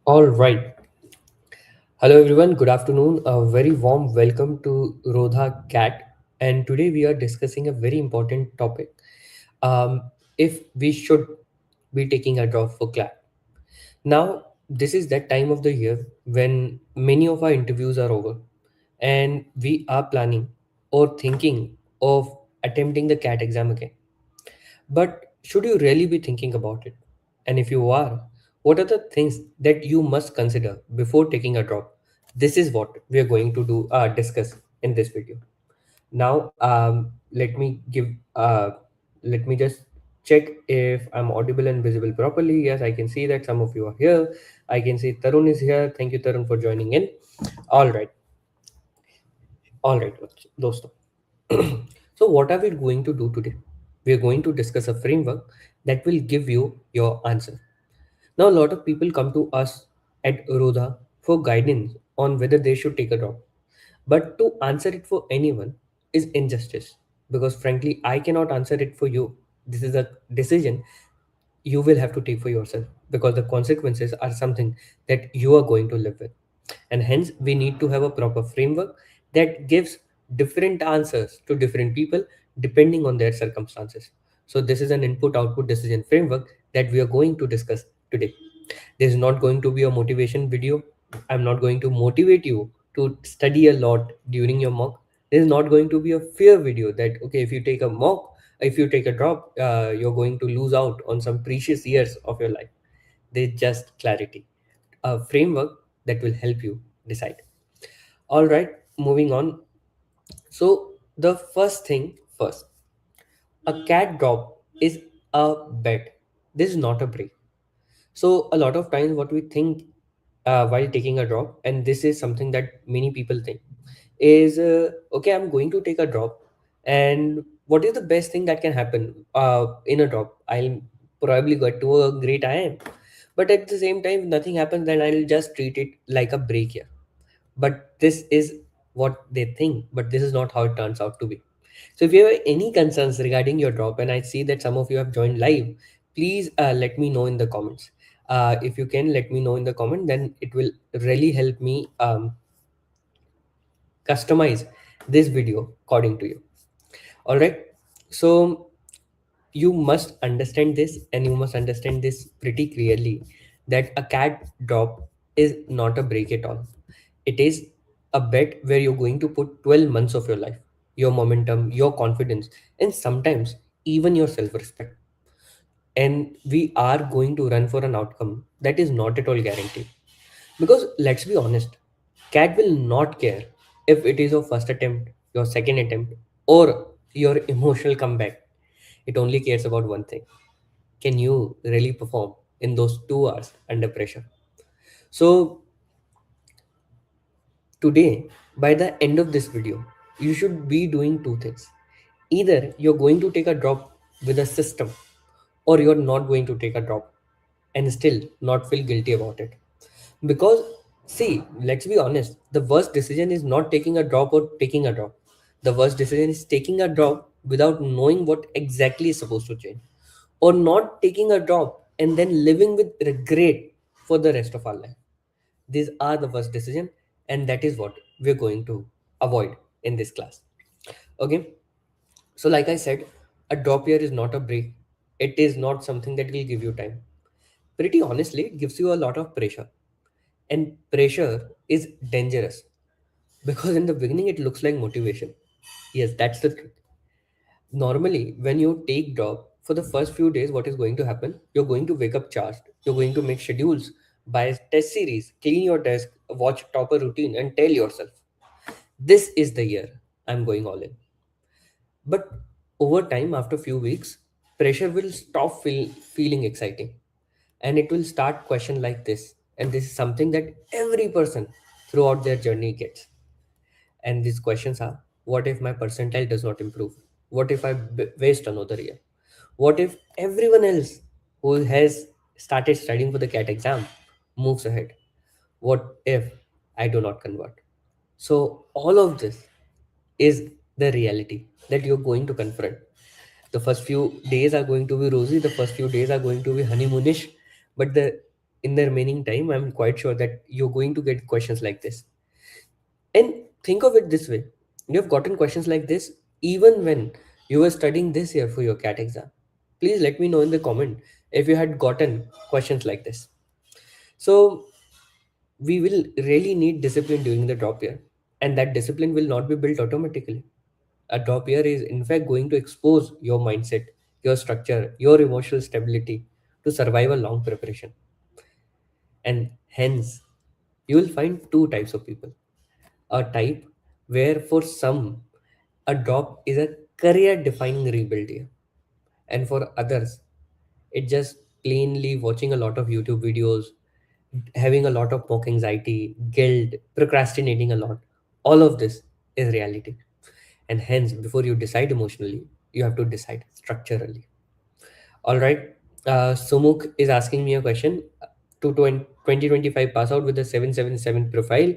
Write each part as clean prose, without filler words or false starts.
All right. Hello, everyone. Good afternoon. A very warm welcome to Rodha Cat. And today we are discussing a very important topic. If we should be taking a drop for CLAT. Now, this is that time of the year when many of our interviews are over and we are planning or thinking of attempting the CAT exam again. But should you really be thinking about it? And if you are, what are the things that you must consider before taking a drop? This is what we are going to do discuss in this video. Now, let me give. Let me just check if I'm audible and visible properly. Yes, I can see that some of you are here. I can see Tarun is here. Thank you, Tarun, for joining in. All right, all right, dosto. So, what are we going to do today? We are going to discuss a framework that will give you your answer. Now, a lot of people come to us at Rodha for guidance on whether they should take a drop. But to answer it for anyone is injustice because, frankly, I cannot answer it for you. This is a decision you will have to take for yourself because the consequences are something that you are going to live with. And hence, we need to have a proper framework that gives different answers to different people depending on their circumstances. So, this is an input output decision framework that we are going to discuss today. There's not going to be a motivation video. I'm not going to motivate you to study a lot during your mock. There's not going to be a fear video that, okay, if you take a mock, if you take a drop, you're going to lose out on some precious years of your life. There's just clarity, a framework that will help you decide. All right, moving on. So, the first thing first, a cat drop is a bet. This is not a break. So a lot of times what we think while taking a drop, and this is something that many people think, is okay, I'm going to take a drop, and what is the best thing that can happen in a drop? I'll probably get to a great IIM, but at the same time, nothing happens. Then I'll just treat it like a break here. But this is what they think, but this is not how it turns out to be. So if you have any concerns regarding your drop, and I see that some of you have joined live, please let me know in the comments. If you can let me know in the comment, then it will really help me customize this video according to you. All right. So you must understand this, and you must understand this pretty clearly, that a cat drop is not a break at all. It is a bet where you're going to put 12 months of your life, your momentum, your confidence, and sometimes even your self respect. And we are going to run for an outcome that is not at all guaranteed. Because let's be honest, cat will not care if it is your first attempt, your second attempt, or your emotional comeback. It only cares about one thing: can you really perform in those 2 hours under pressure? So, today, by the end of this video, you should be doing two things. Either you're going to take a drop with a system, or you're not going to take a drop and still not feel guilty about it. Because, see, let's be honest, the worst decision is not taking a drop or taking a drop. The worst decision is taking a drop without knowing what exactly is supposed to change, or not taking a drop and then living with regret for the rest of our life. These are the worst decision, and that is what we're going to avoid in this class. Okay, so like I said, a drop year is not a break. It is not something that will give you time. Pretty honestly, it gives you a lot of pressure, and pressure is dangerous because in the beginning it looks like motivation. Yes, that's the truth. Normally, when you take job for the first few days, what is going to happen? You're going to wake up charged. You're going to make schedules, buy test series, clean your desk, watch topper routine, and tell yourself, this is the year I'm going all in. But over time, after few weeks, pressure will stop feeling exciting, and it will start question like this. And this is something that every person throughout their journey gets. And these questions are: what if my percentile does not improve? What if I waste another year? What if everyone else who has started studying for the CAT exam moves ahead? What if I do not convert? So, all of this is the reality that you're going to confront. The first few days are going to be rosy, the first few days are going to be honeymoonish, but the in the remaining time, I'm quite sure that you're going to get questions like this. And think of it this way, you have gotten questions like this even when you were studying this year for your CAT exam. Please let me know in the comment if you had gotten questions like this. So, we will really need discipline during the drop year, and that discipline will not be built automatically. A drop year is, in fact, going to expose your mindset, your structure, your emotional stability to survive a long preparation. And hence, you will find two types of people. A type where, for some, a drop is a career defining rebuild year, and for others, it's just plainly watching a lot of YouTube videos, having a lot of mock anxiety, guilt, procrastinating a lot. All of this is reality. And hence, before you decide emotionally, you have to decide structurally. All right. Sumuk is asking me a question. 2025 pass out with a 777 profile,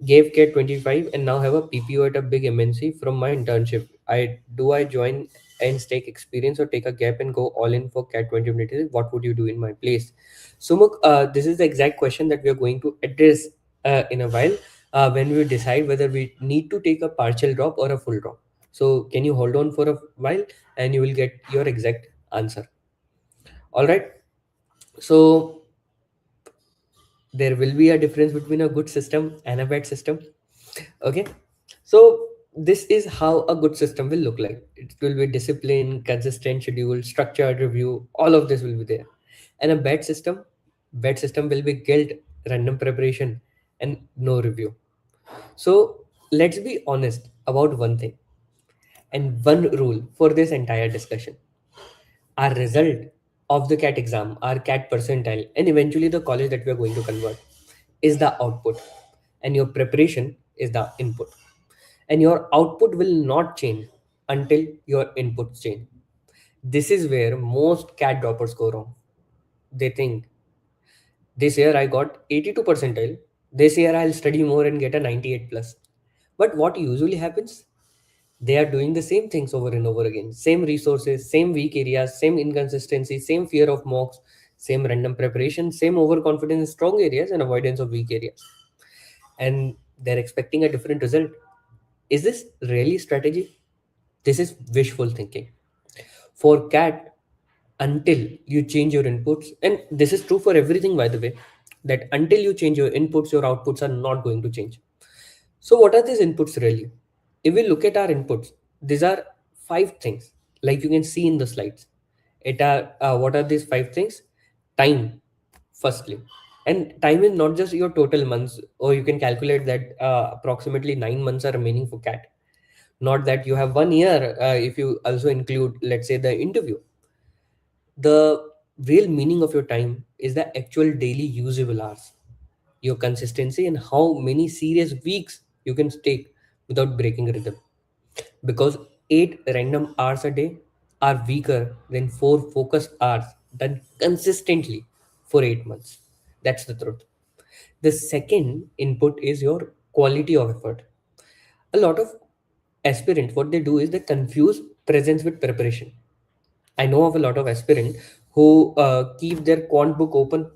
gave CAT 25 and now have a PPO at a big MNC from my internship. I join and take experience or take a gap and go all in for CAT 2023? What would you do in my place? Sumuk, this is the exact question that we are going to address in a while when we decide whether we need to take a partial drop or a full drop. So can you hold on for a while and you will get your exact answer. All right. So there will be a difference between a good system and a bad system. Okay. So this is how a good system will look like. It will be discipline, consistent schedule, structured review. All of this will be there. And a bad system will be guilt, random preparation, and no review. So let's be honest about one thing and one rule for this entire discussion. Our result of the CAT exam, our CAT percentile, and eventually the college that we are going to convert is the output, and your preparation is the input. And your output will not change until your inputs change. This is where most CAT droppers go wrong. They think this year I got 82 percentile, this year I'll study more and get a 98 plus. But what usually happens? They are doing the same things over and over again. Same resources, same weak areas, same inconsistency, same fear of mocks, same random preparation, same overconfidence in strong areas and avoidance of weak areas. And they're expecting a different result. Is this really strategy? This is wishful thinking. For CAT, until you change your inputs, and this is true for everything, by the way, that until you change your inputs, your outputs are not going to change. So, what are these inputs really? If we look at our inputs, these are five things, like you can see in the slides. What are these five things? Time, firstly, and time is not just your total months, or you can calculate that approximately 9 months are remaining for CAT. Not that you have 1 year. If you also include, let's say, the interview, the real meaning of your time is the actual daily usable hours, your consistency, and how many serious weeks you can take without breaking rhythm. Because 8 random hours a day are weaker than 4 focused hours done consistently for 8 months. That's the truth. The second input is your quality of effort. A lot of aspirants, what they do is they confuse presence with preparation. I know of a lot of aspirants who keep their quant book open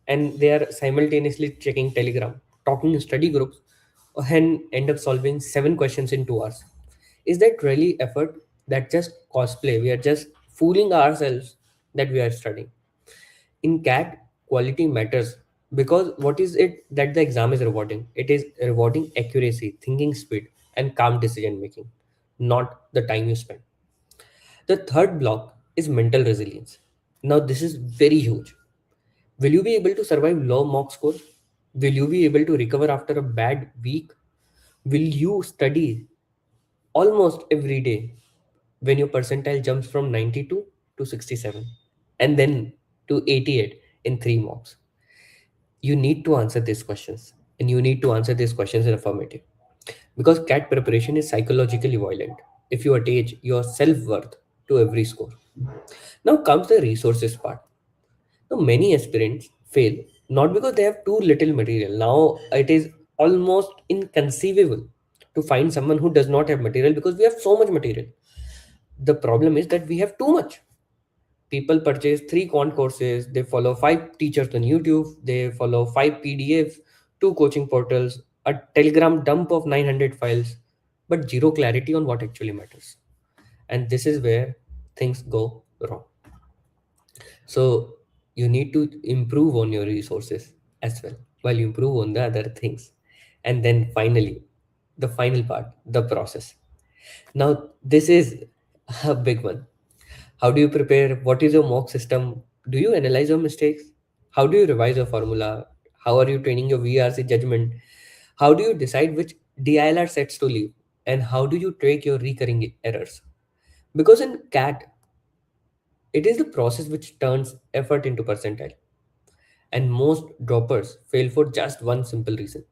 and they are simultaneously checking Telegram, talking in study groups, and end up solving 7 questions in 2 hours. Is that really effort? That just cosplay. We are just fooling ourselves that we are studying. In CAT, quality matters because what is it that the exam is rewarding? It is rewarding accuracy, thinking speed, and calm decision making, not the time you spend. The third block is mental resilience. Now, this is very huge. Will you be able to survive low mock scores? Will you be able to recover after a bad week? Will you study almost every day when your percentile jumps from 92 to 67 and then to 88 in 3 mocks? You need to answer these questions, and you need to answer these questions in affirmative because CAT preparation is psychologically violent if you attach your self worth to every score. Now comes the resources part. Now, many aspirants fail not because they have too little material. Now, it is almost inconceivable to find someone who does not have material because we have so much material. The problem is that we have too much. People purchase three quant courses, they follow five teachers on YouTube, they follow five PDFs, two coaching portals, a Telegram dump of 900 files, but zero clarity on what actually matters. And this is where things go wrong. So you need to improve on your resources as well while you improve on the other things. And then finally, the final part, the process. Now, this is a big one. How do you prepare? What is your mock system? Do you analyze your mistakes? How do you revise your formula? How are you training your VRC judgment? How do you decide which DILR sets to leave? And how do you track your recurring errors? Because in CAT, it is the process which turns effort into percentile. And most droppers fail for just one simple reason.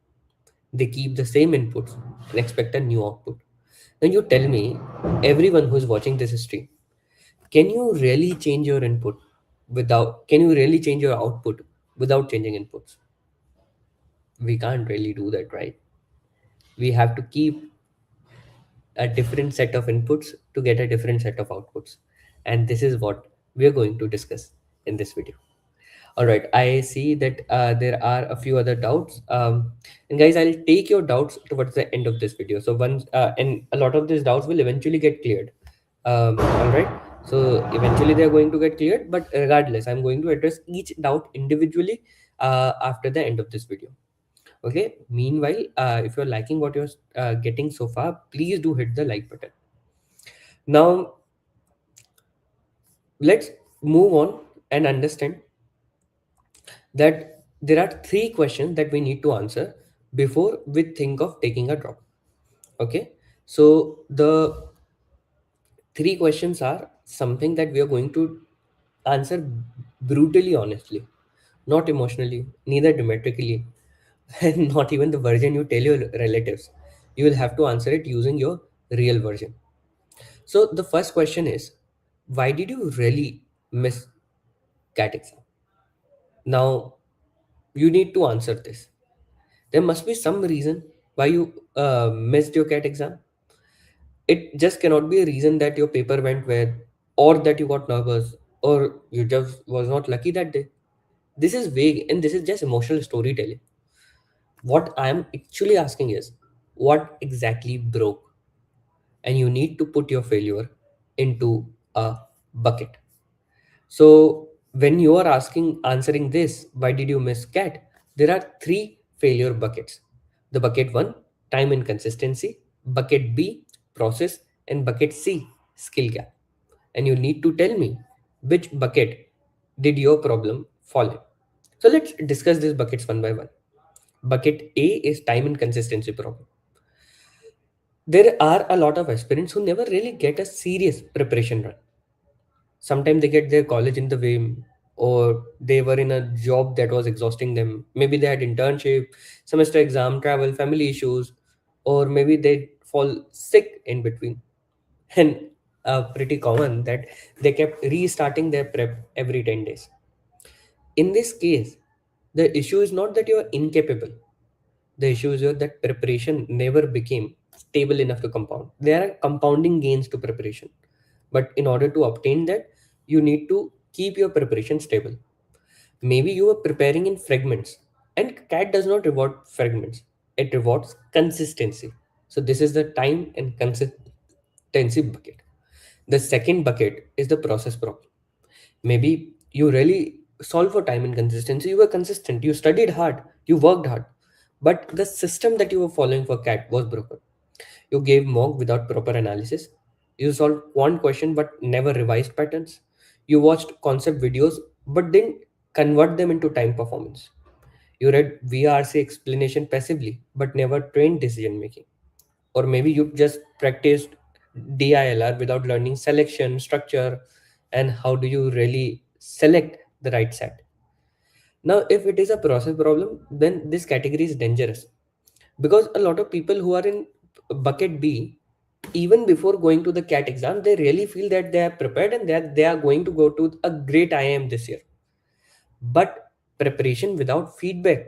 They keep the same inputs and expect a new output. Now you tell me, everyone who is watching this stream, can you really change your input can you really change your output without changing inputs? We can't really do that, right? We have to keep a different set of inputs to get a different set of outputs. And this is what we are going to discuss in this video. All right, I see that there are a few other doubts. And guys, I'll take your doubts towards the end of this video. So once, and a lot of these doubts will eventually get cleared. All right. So eventually they're going to get cleared, but regardless, I'm going to address each doubt individually after the end of this video. Okay. Meanwhile, if you're liking what you're getting so far, please do hit the like button. Now, let's move on and understand that there are three questions that we need to answer before we think of taking a drop. Okay. So the three questions are something that we are going to answer brutally honestly, not emotionally, neither dramatically, and not even the version you tell your relatives. You will have to answer it using your real version. So the first question is, why did you really miss CAT exam? Now you need to answer this. There must be some reason why you missed your CAT exam. It just cannot be a reason that your paper went well, or that you got nervous, or you just was not lucky that day. This is vague and this is just emotional storytelling. What I am actually asking is, what exactly broke? And you need to put your failure into a bucket. So when you are answering this, why did you miss CAT? There are three failure buckets. The bucket one, time and consistency, bucket B, process, and bucket C, skill gap. And you need to tell me which bucket did your problem fall in. So let's discuss these buckets one by one. Bucket A is time and consistency problem. There are a lot of aspirants who never really get a serious preparation run. Sometimes they get their college in the way, or they were in a job that was exhausting them. Maybe they had internship, semester exam, travel, family issues, or maybe they fall sick in between. And pretty common that they kept restarting their prep every 10 days. In this case, the issue is not that you are incapable. The issue is that preparation never became stable enough to compound. There are compounding gains to preparation. But in order to obtain that, you need to keep your preparation stable. Maybe you are preparing in fragments, and CAT does not reward fragments, it rewards consistency. So, this is the time and consistency bucket. The second bucket is the process problem. Maybe you really solve for time and consistency. You were consistent, you studied hard, you worked hard, but the system that you were following for CAT was broken. You gave mock without proper analysis. You solved one question but never revised patterns. You watched concept videos but didn't convert them into time performance. You read VRC explanation passively but never trained decision making. Or maybe you just practiced DILR without learning selection, structure, and how do you really select the right set. Now, if it is a process problem, then this category is dangerous because a lot of people who are in bucket B, even before going to the CAT exam, they really feel that they are prepared and that they are going to go to a great IIM this year. But preparation without feedback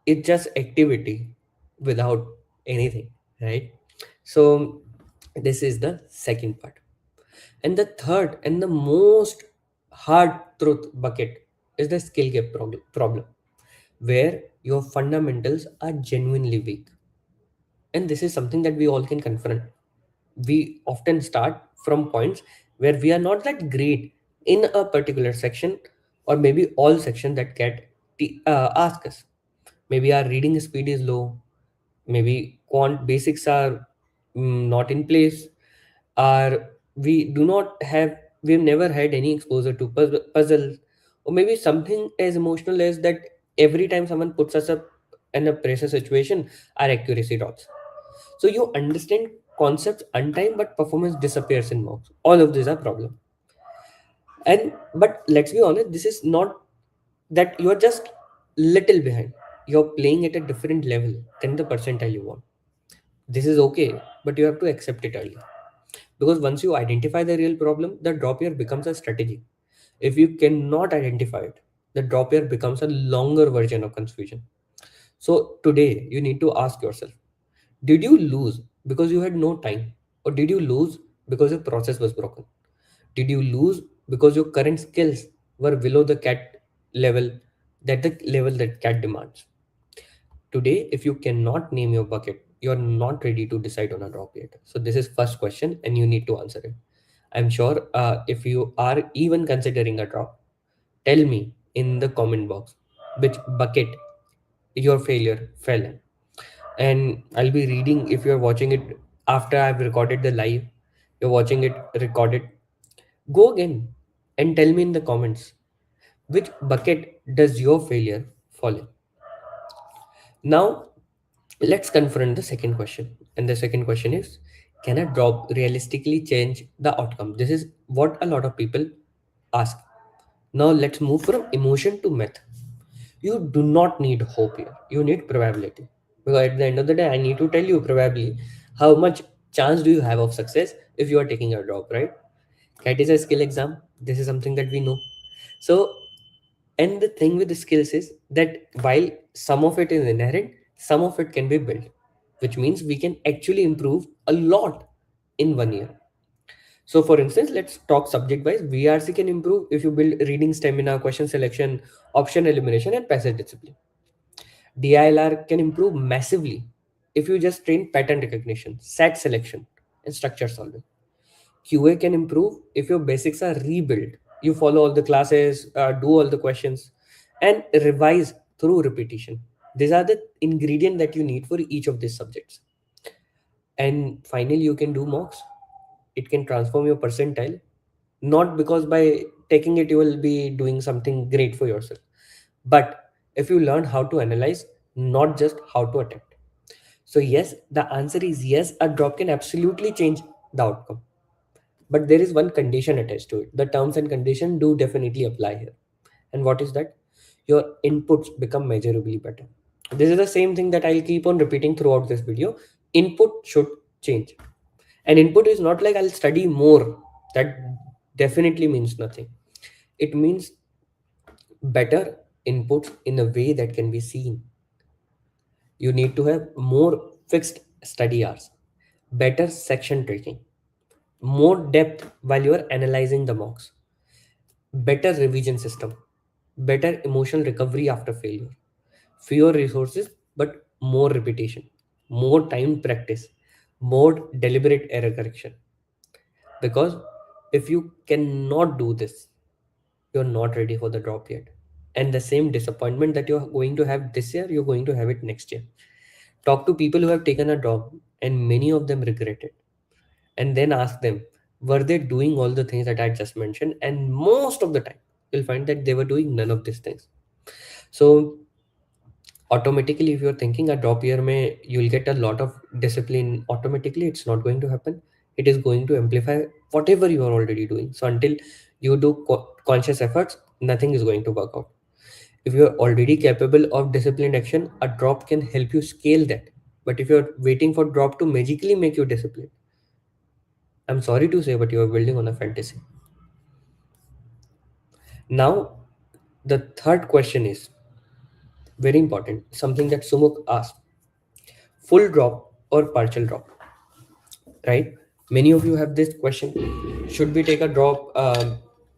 is just activity without anything, right? So this is the second part. And the third and the most hard truth bucket is the skill gap problem, where your fundamentals are genuinely weak. And this is something that we all can confront. We often start from points where we are not that great in a particular section, or maybe all section that get ask us. Maybe our reading speed is low, maybe quant basics are not in place, or we've never had any exposure to puzzles, or maybe something as emotional as that every time someone puts us up in a pressure situation, our accuracy drops. So you understand concepts on time, but performance disappears in mocks. All of these are problem. And but let's be honest, this is not that you are just little behind. You're playing at a different level than the percentile you want. This is okay, but you have to accept it early. Because once you identify the real problem, the drop year becomes a strategy. If you cannot identify it, the drop year becomes a longer version of confusion. So today you need to ask yourself, did you lose because you had no time? Or did you lose because your process was broken? Did you lose because your current skills were below the cat level, that cat demands? Today, if you cannot name your bucket, you're not ready to decide on a drop yet. So this is first question and you need to answer it. I'm sure if you are even considering a drop, tell me in the comment box which bucket your failure fell in. And I'll be reading if you're watching it after I've recorded the live, you're watching it recorded. Go again and tell me in the comments which bucket does your failure fall in. Now, let's confront the second question. And the second question is, can a drop realistically change the outcome? This is what a lot of people ask. Now, let's move from emotion to myth. You do not need hope here, you need probability. Because at the end of the day, I need to tell you probably how much chance do you have of success if you are taking a drop, right? CAT is a skill exam. This is something that we know. So, and the thing with the skills is that while some of it is inherent, some of it can be built, which means we can actually improve a lot in 1 year. So, for instance, let's talk subject wise. VRC can improve if you build reading stamina, question selection, option elimination, and passage discipline. DILR can improve massively if you just train pattern recognition, set selection, and structure solving. QA can improve if your basics are rebuilt. You follow all the classes, do all the questions, and revise through repetition. These are the ingredient that you need for each of these subjects. And finally, you can do mocks. It can transform your percentile, not because by taking it you will be doing something great for yourself, but if you learn how to analyze, not just how to attempt. So yes, the answer is yes, a drop can absolutely change the outcome. But there is one condition attached to it. The terms and condition do definitely apply here. And what is that? Your inputs become measurably better. This is the same thing that I'll keep on repeating throughout this video. Input should change. And input is not like I'll study more. That definitely means nothing. It means better inputs in a way that can be seen. You need to have more fixed study hours, better section tracking, more depth while you are analyzing the mocks, better revision system, better emotional recovery after failure, fewer resources but more repetition, more time practice, more deliberate error correction. Because if you cannot do this, you're not ready for the drop yet. And the same disappointment that you're going to have this year, you're going to have it next year. Talk to people who have taken a drop, and many of them regret it. And then ask them, were they doing all the things that I just mentioned? And most of the time, you'll find that they were doing none of these things. So automatically, if you're thinking a drop year may you'll get a lot of discipline, automatically it's not going to happen. It is going to amplify whatever you are already doing. So until you do conscious efforts, nothing is going to work out. If you're already capable of disciplined action, a drop can help you scale that. But if you're waiting for drop to magically make you disciplined, I'm sorry to say, but you're building on a fantasy. Now, the third question is very important, something that Sumuk asked: full drop or partial drop, right? Many of you have this question: should we take a drop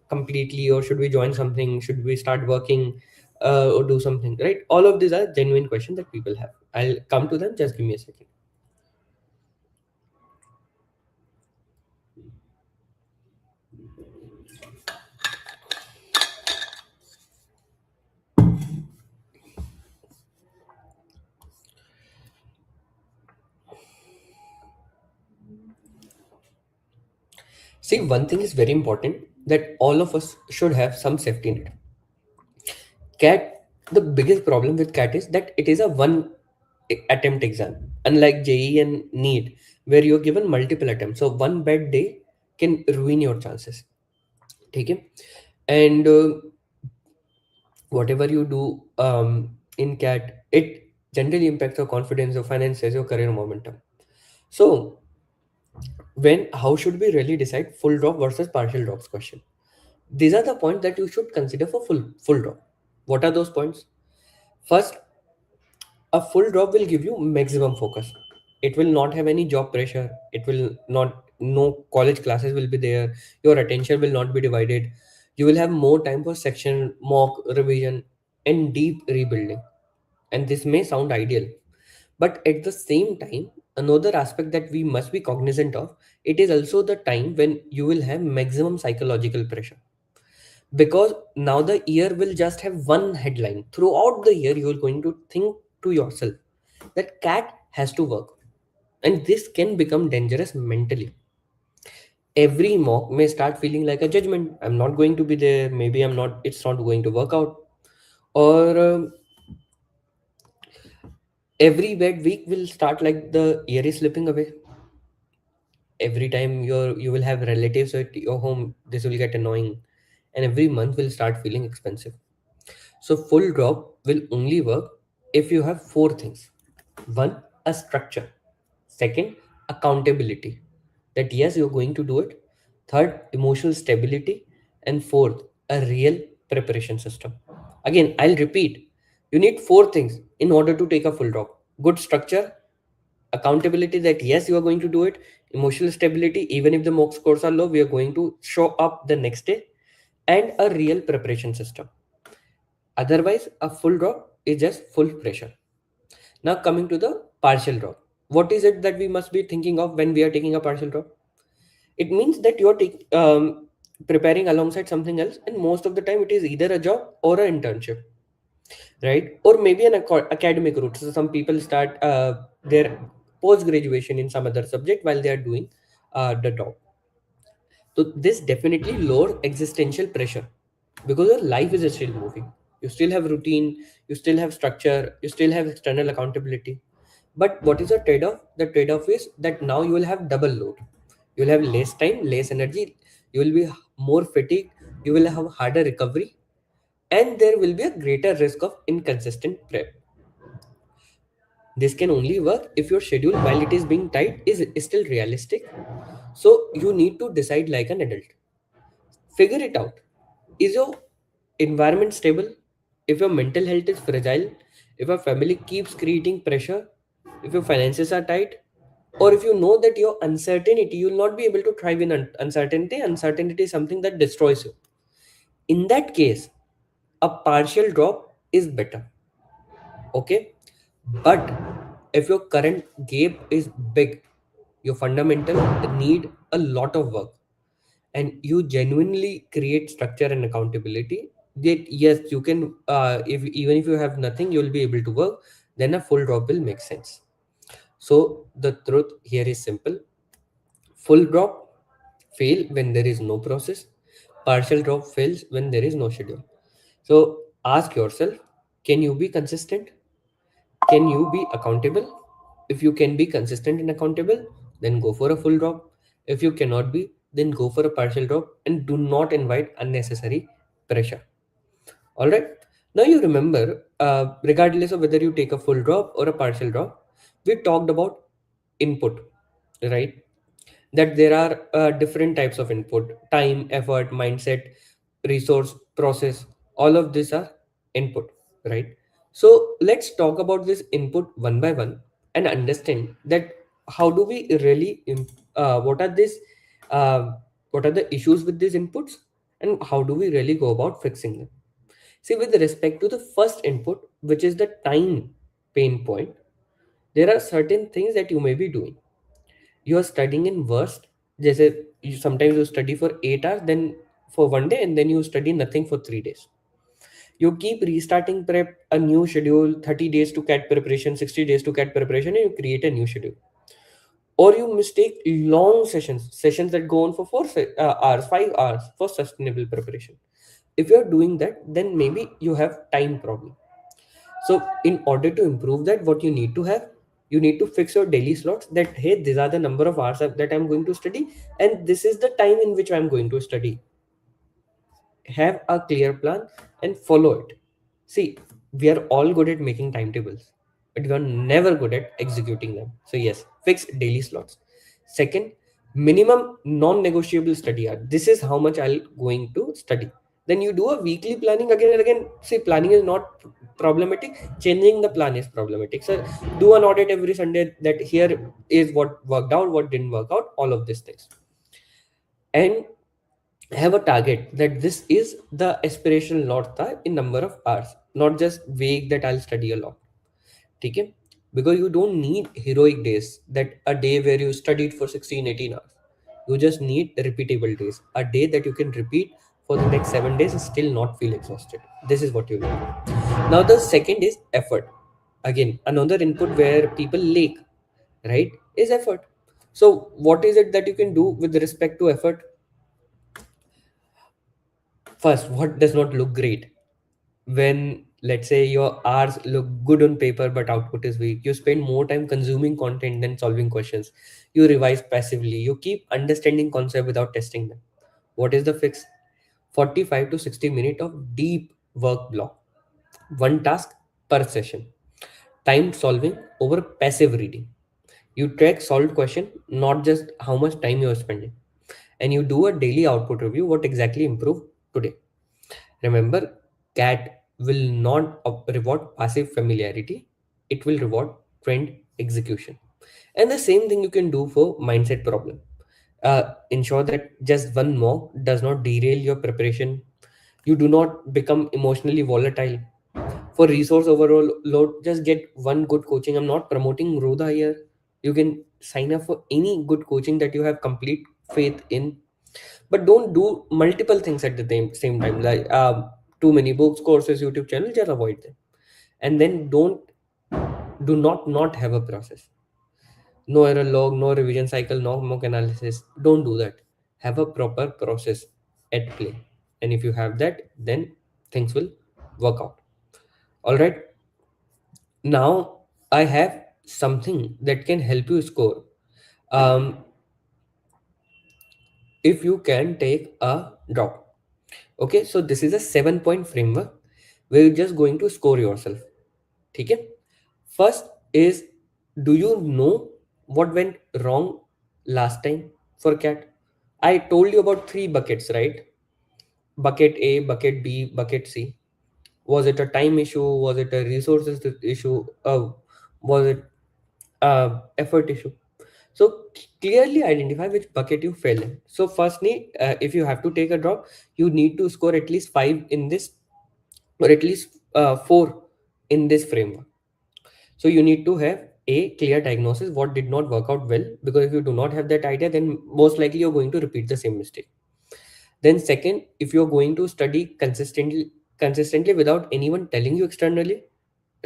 completely, or should we join something? Should we start working, or do something, right? All of these are genuine questions that people have. I'll come to them, just give me a second. See, one thing is very important, that all of us should have some safety net. Cat, the biggest problem with cat is that it is a one attempt exam, unlike JE and NEET, where you're given multiple attempts. So one bad day can ruin your chances. Okay? And whatever you do in cat, it generally impacts your confidence, your finances, your career momentum. So when how should we really decide full drop versus partial drops question? These are the points that you should consider for full drop. What are those points? First, a full drop will give you maximum focus. It will not have any job pressure. It will not, no college classes will be there. Your attention will not be divided. You will have more time for section, mock, revision, and deep rebuilding. And this may sound ideal, but at the same time, another aspect that we must be cognizant of, it is also the time when you will have maximum psychological pressure, because now the year will just have one headline. Throughout the year you are going to think to yourself that cat has to work, and this can become dangerous mentally. Every mock may start feeling like a judgment. I'm not going to be there, maybe I'm not, it's not going to work out. Or every bad week will start like the year is slipping away. Every time you will have relatives at your home, this will get annoying, and every month will start feeling expensive. So full drop will only work if you have four things. One, a structure. Second, accountability, that yes, you're going to do it. Third, emotional stability. And fourth, a real preparation system. Again, I'll repeat, you need four things in order to take a full drop: good structure, accountability, that yes, you are going to do it; emotional stability, even if the mock scores are low, we are going to show up the next day; and a real preparation system. Otherwise, a full drop is just full pressure. Now coming to the partial drop, what is it that we must be thinking of when we are taking a partial drop? It means that you are preparing alongside something else, and most of the time it is either a job or an internship, right? Or maybe an academic route. So some people start their post graduation in some other subject while they are doing the job. So this definitely lower existential pressure, because your life is still moving. You still have routine, you still have structure, you still have external accountability. But what is the trade-off? The trade-off is that now you will have double load. You will have less time, less energy, you will be more fatigued, you will have harder recovery, and there will be a greater risk of inconsistent prep. This can only work if your schedule, while it is being tight, is still realistic. So you need to decide like an adult. Figure it out. Is your environment stable? If your mental health is fragile, if your family keeps creating pressure, if your finances are tight, or if you know that your uncertainty, you will not be able to thrive in uncertainty. Uncertainty is something that destroys you. In that case, a partial drop is better. Okay? But if your current gap is big, your fundamental need a lot of work, and you genuinely create structure and accountability, that yes, you can, if even if you have nothing, you will be able to work, then a full drop will make sense. So the truth here is simple: full drop fail when there is no process, partial drop fails when there is no schedule. So ask yourself, can you be consistent? Can you be accountable? If you can be consistent and accountable, then go for a full drop. If you cannot be, then go for a partial drop, and do not invite unnecessary pressure. All right. Now you remember, regardless of whether you take a full drop or a partial drop, we talked about input, right? That there are different types of input: time, effort, mindset, resource, process. All of these are input, right? So let's talk about this input one by one and understand that how do we really what are this uh, what are the issues with these inputs, and how do we really go about fixing them? See, with respect to the first input, which is the time pain point, there are certain things that you may be doing. You are studying in worst, जैसे sometimes you study for 8 hours, then for one day, and then you study nothing for 3 days. You keep restarting prep, a new schedule, 30 days to CAT preparation, 60 days to CAT preparation, and you create a new schedule. Or you mistake long sessions that go on for 4 hours, 5 hours for sustainable preparation. If you are doing that, then maybe you have time problem. So in order to improve that, what you need to have, you need to fix your daily slots, that hey, these are the number of hours that I'm going to study, and this is the time in which I'm going to study. Have a clear plan and follow it. See, we are all good at making timetables, but we are never good at executing them. So yes, fix daily slots. Second, minimum non-negotiable study hour. This is how much I'll going to study. Then you do a weekly planning again and again. See, planning is not problematic. Changing the plan is problematic. So do an audit every Sunday, that here is what worked out, what didn't work out, all of these things. And have a target that this is the aspirational north star in number of hours, not just vague that I'll study a lot. Okay? Because you don't need heroic days, that a day where you studied for 16, 18 hours. You just need repeatable days, a day that you can repeat for the next 7 days and still not feel exhausted. This is what you need. Now the second is effort. Again, another input where people lack, right, is effort. So what is it that you can do with respect to effort? First, what does not look great? When, let's say, your hours look good on paper but output is weak, you spend more time consuming content than solving questions, you revise passively, you keep understanding concept without testing them. What is the fix? 45 to 60 minutes of deep work block, one task per session, time solving over passive reading. You track solved question, not just how much time you are spending, and you do a daily output review, what exactly improved today. Remember, CAT will not reward passive familiarity, it will reward trend execution. And the same thing you can do for mindset problem. Ensure that just one mock does not derail your preparation. You do not become emotionally volatile. For resource overload, just get one good coaching. I'm not promoting Rodha here. You can sign up for any good coaching that you have complete faith in, but don't do multiple things at the same time, like too many books, courses, YouTube channel, just avoid them. And then do not have a process. No error log, no revision cycle, no mock analysis. Don't do that. Have a proper process at play, and if you have that, then things will work out. All right, now I have something that can help you score. um, if you can take a drop. Okay, so this is a 7 point framework where you're just going to score yourself. Okay. First is, do you know what went wrong last time for CAT? I told you about three buckets, right? Bucket A, bucket B, bucket C. Was it a time issue? Was it a resources issue? Was it effort issue? So clearly identify which bucket you fell in. So firstly, if you have to take a drop, you need to score at least 5 in this, or at least 4 in this framework. So you need to have a clear diagnosis what did not work out well, because if you do not have that idea, then most likely you're going to repeat the same mistake. Then second, if you're going to study consistently without anyone telling you externally,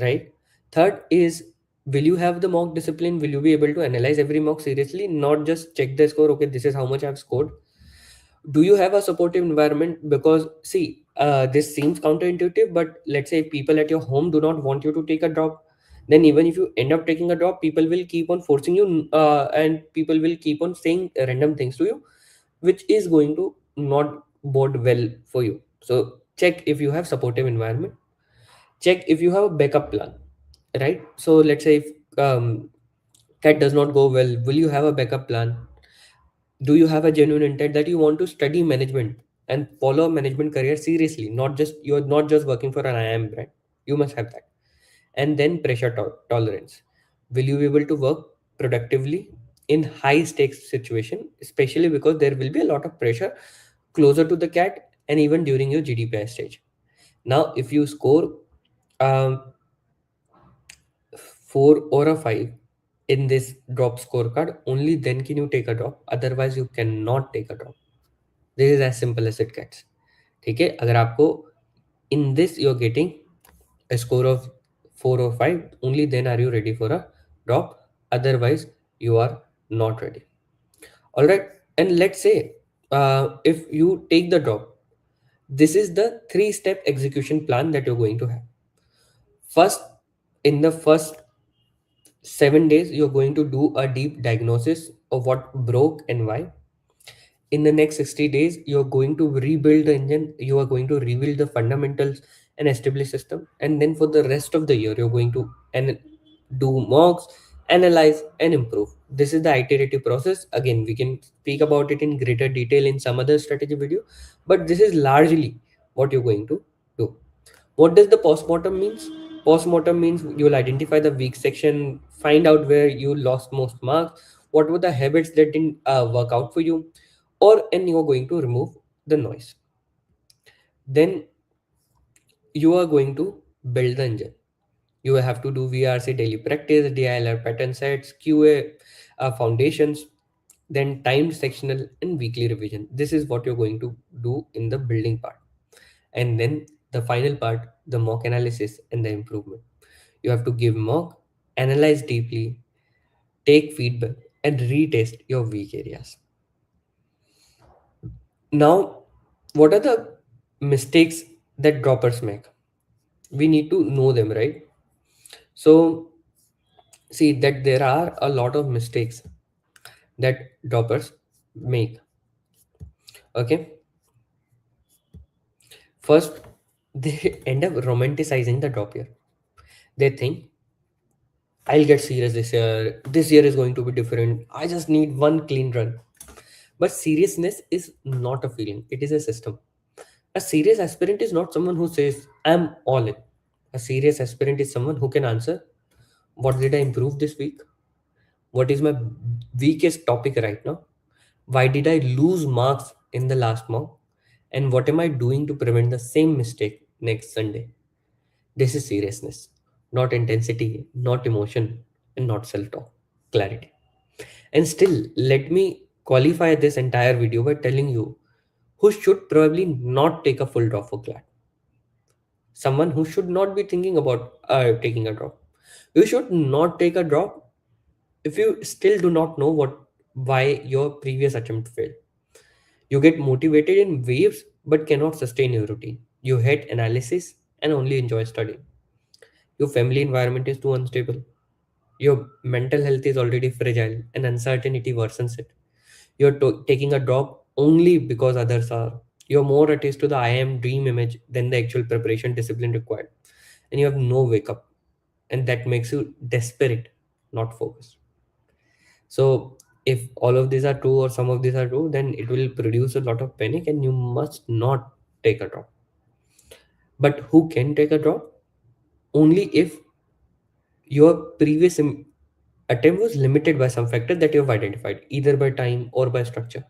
right? Third is, will you have the mock discipline? Will you be able to analyze every mock seriously, not just check the score, okay, this is how much I've scored? Do you have a supportive environment? Because see, this seems counterintuitive, but let's say people at your home do not want you to take a drop, then even if you end up taking a drop, people will keep on forcing you, and people will keep on saying random things to you, which is going to not bode well for you. So check if you have supportive environment, check if you have a backup plan, right? So let's say if cat does not go well, will you have a backup plan? Do you have a genuine intent that you want to study management and follow a management career seriously, not just, you're not just working for an IIM brand? You must have that. And then pressure tolerance. Will you be able to work productively in high stakes situation, especially because there will be a lot of pressure closer to the cat and even during your GDPI stage. Now, if you score um, 4 or a 5 in this drop scorecard, only then can you take a drop. Otherwise, you cannot take a drop. This is as simple as it gets. ठीक है, अगर आपको in this you're getting a score of 4 or 5, only then are you ready for a drop. Otherwise, you are not ready. All right, and let's say if you take the drop, this is the 3-step execution plan that you're going to have. First, in the first 7 days, you're going to do a deep diagnosis of what broke and why. In the next 60 days, you're going to rebuild the engine, you are going to rebuild the fundamentals and establish system. And then for the rest of the year, you're going to do mocks, analyze, and improve. This is the iterative process. Again, we can speak about it in greater detail in some other strategy video, but this is largely what you're going to do. What does the postmortem means? Postmortem means you'll identify the weak section, find out where you lost most marks, what were the habits that didn't work out for you, and you're going to remove the noise. Then you are going to build the engine. You have to do VRC daily practice, DILR pattern sets, QA foundations, then timed sectional and weekly revision. This is what you're going to do in the building part. And then the final part, the mock analysis and the improvement. You have to give mock, analyze deeply, take feedback, and retest your weak areas. Now, what are the mistakes that droppers make? We need to know them, right? So, see that there are a lot of mistakes that droppers make. Okay, first, they end up romanticizing the drop year. They think, I'll get serious this year. This year is going to be different. I just need one clean run. But seriousness is not a feeling, it is a system. A serious aspirant is not someone who says, I'm all in. A serious aspirant is someone who can answer, what did I improve this week? What is my weakest topic right now? Why did I lose marks in the last mock? And what am I doing to prevent the same mistake next Sunday? This is seriousness, not intensity, not emotion, and not self talk. Clarity. And still, let me qualify this entire video by telling you who should probably not take a full drop for CLAT. Someone who should not be thinking about taking a drop. You should not take a drop if you still do not know why your previous attempt failed. You get motivated in waves but cannot sustain your routine. You hate analysis and only enjoy studying. Your family environment is too unstable. Your mental health is already fragile and uncertainty worsens it. You're taking a drop only because others are. You're more attached to the I am dream image than the actual preparation discipline required. And you have no wake up. And that makes you desperate, not focused. So, if all of these are true or some of these are true, then it will produce a lot of panic and you must not take a drop. But who can take a drop? Only if your previous attempt was limited by some factor that you have identified, either by time or by structure,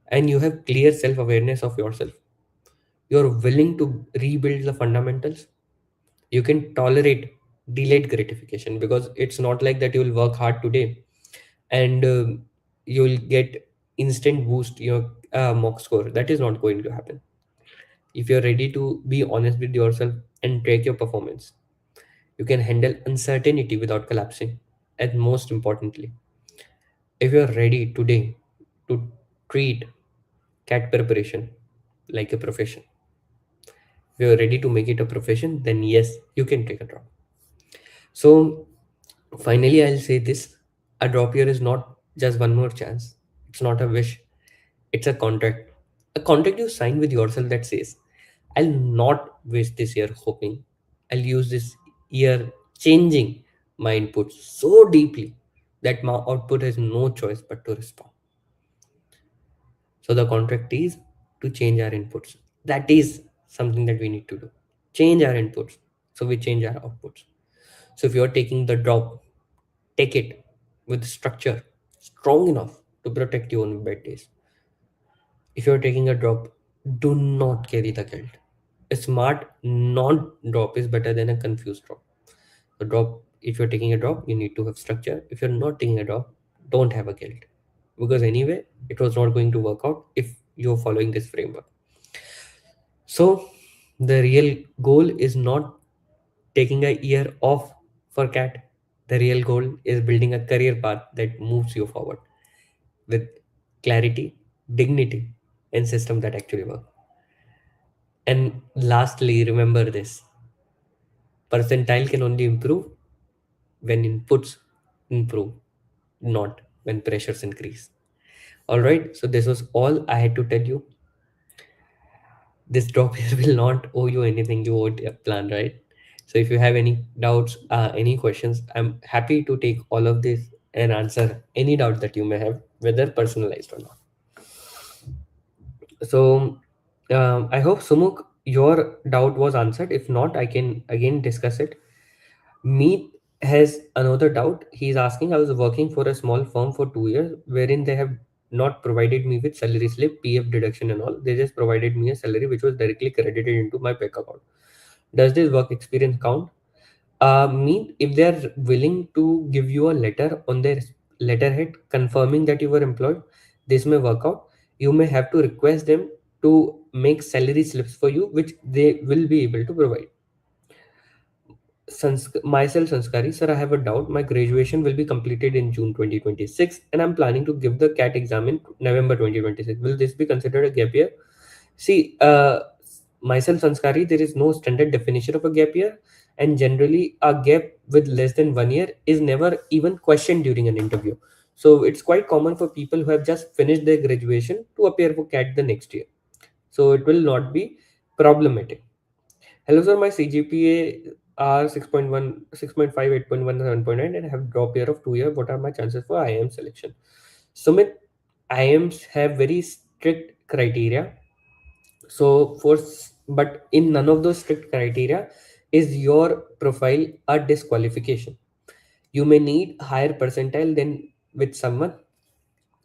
and you have clear self awareness of yourself. You're willing to rebuild the fundamentals. You can tolerate delayed gratification, because it's not like that you'll work hard today and you'll get instant boost your mock score. That is not going to happen. If you're ready to be honest with yourself and track your performance, you can handle uncertainty without collapsing. And most importantly, if you're ready today to treat cat preparation like a profession, if you're ready to make it a profession, then yes, you can take a drop. So, finally, I'll say this: a drop year is not just one more chance, it's not a wish, it's a contract. A contract you sign with yourself that says, I'll not waste this year hoping. I'll use this year changing my inputs so deeply that my output has no choice but to respond. So the contract is to change our inputs. That is something that we need to do. Change our inputs. So we change our outputs. So if you're taking the drop, take it with structure strong enough to protect you on bad days. If you're taking a drop, do not carry the guilt. A smart non-drop is better than a confused drop. A drop, if you're taking a drop, you need to have structure. If you're not taking a drop, don't have a guilt. Because anyway, it was not going to work out if you're following this framework. So the real goal is not taking a year off for cat. The real goal is building a career path that moves you forward with clarity, dignity, and system that actually work. And lastly, remember this: percentile can only improve when inputs improve, not when pressures increase. All right, so this was all I had to tell you. This drop here will not owe you anything. You owed a plan, right? So if you have any doubts, any questions, I'm happy to take all of this and answer any doubt that you may have, whether personalized or not. So I hope, Sumuk, your doubt was answered. If not, I can again discuss it. Meet has another doubt. He's asking, I was working for a small firm for 2 years, wherein they have not provided me with salary slip, PF deduction, and all. They just provided me a salary which was directly credited into my bank account. Does this work experience count? Meet, if they are willing to give you a letter on their letterhead confirming that you were employed, this may work out. You may have to request them to make salary slips for you, which they will be able to provide. Myself, Sanskari, sir, I have a doubt. My graduation will be completed in June 2026, and I'm planning to give the CAT exam in November 2026. Will this be considered a gap year? See, myself, Sanskari, there is no standard definition of a gap year, and generally, a gap with less than 1 year is never even questioned during an interview. So, it's quite common for people who have just finished their graduation to appear for CAT the next year. So, it will not be problematic. Hello, sir. My CGPA are 6.1, 6.5, 8.1, 7.9, and I have drop year of 2 years. What are my chances for IIM selection? Sumit, IIMs have very strict criteria. So but in none of those strict criteria is your profile a disqualification. You may need higher percentile than with someone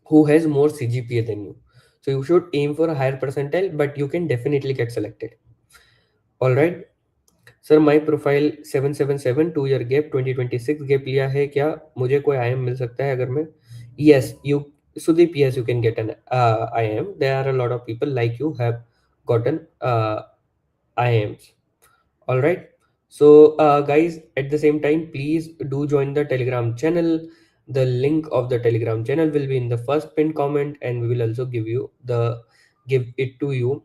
who has more CGPA than you. So you should aim for a higher percentile, but you can definitely get selected. All right. Sir my profile 777 2 year gap 2026 gap लिया है क्या मुझे कोई I am मिल सकता है अगर मैं yes you Sudeep yes you can get an I M there are a lot of people like you have gotten IIMs. All right. So, guys, at the same time, please do join the Telegram channel. The link of the Telegram channel will be in the first pinned comment, and we will also give it to you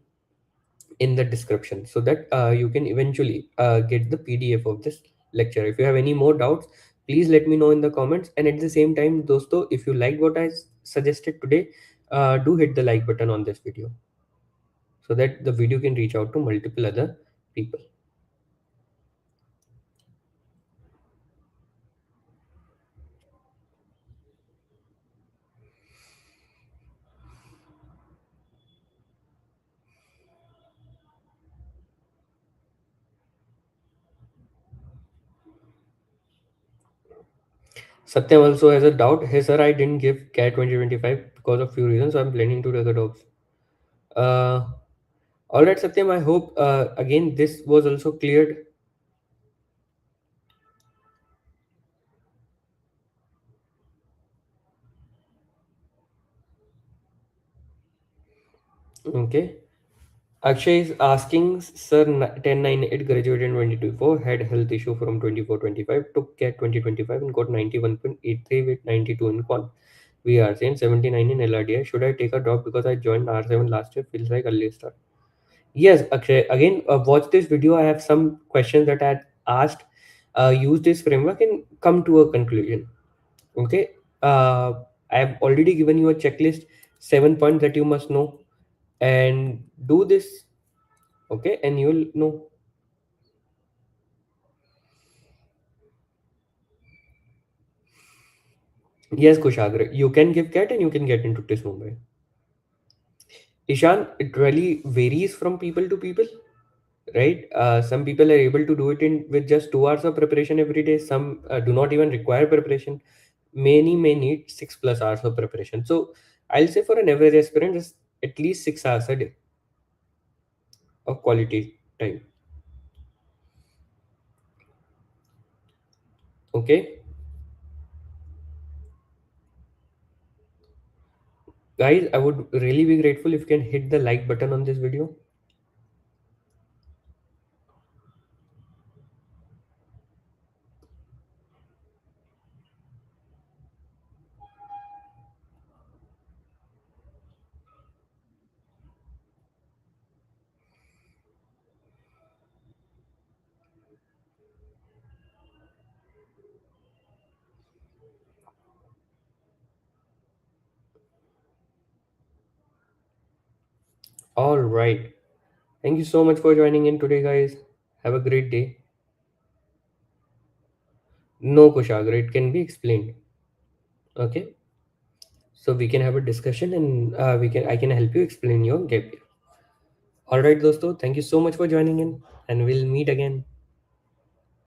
in the description so that you can eventually get the PDF of this lecture. If you have any more doubts, please let me know in the comments. And at the same time, dosto, if you like what I suggested today, do hit the like button on this video so that the video can reach out to multiple other people. Satyam also has a doubt. Hey sir, I didn't give CAT 2025 because of few reasons, so I'm planning to take a dogs. Uh, all right, Satyam. I hope again this was also cleared. Okay. Akshay is asking, sir, 1098 graduated in 2024, had health issue from 24-25, took CAT 2025 and got 91.83 with 92 in qual. We are saying 79 in LRDI. Should I take a drop because I joined R7 last year? Feels like early start. Yes, Akshay. Again, watch this video. I have some questions that I had asked. Use this framework and come to a conclusion. Okay. I have already given you a checklist, 7 points that you must know, and do this. Okay, and you'll know. Yes, Kushagra, you can give cat and you can get into this Mumbai. Ishan, it really varies from people to people. right? Some people are able to do it in with just 2 hours of preparation every day. Some do not even require preparation. Many may need 6 plus hours of preparation. So I'll say for an average aspirant, is at least 6 hours a day of quality time. Okay, guys, I would really be grateful if you can hit the like button on this video. All right. Thank you so much for joining in today, guys. Have a great day. No, Kushagra, it can be explained. Okay, so we can have a discussion, and I can help you explain your gap year. All right, dosto. Thank you so much for joining in, and we'll meet again.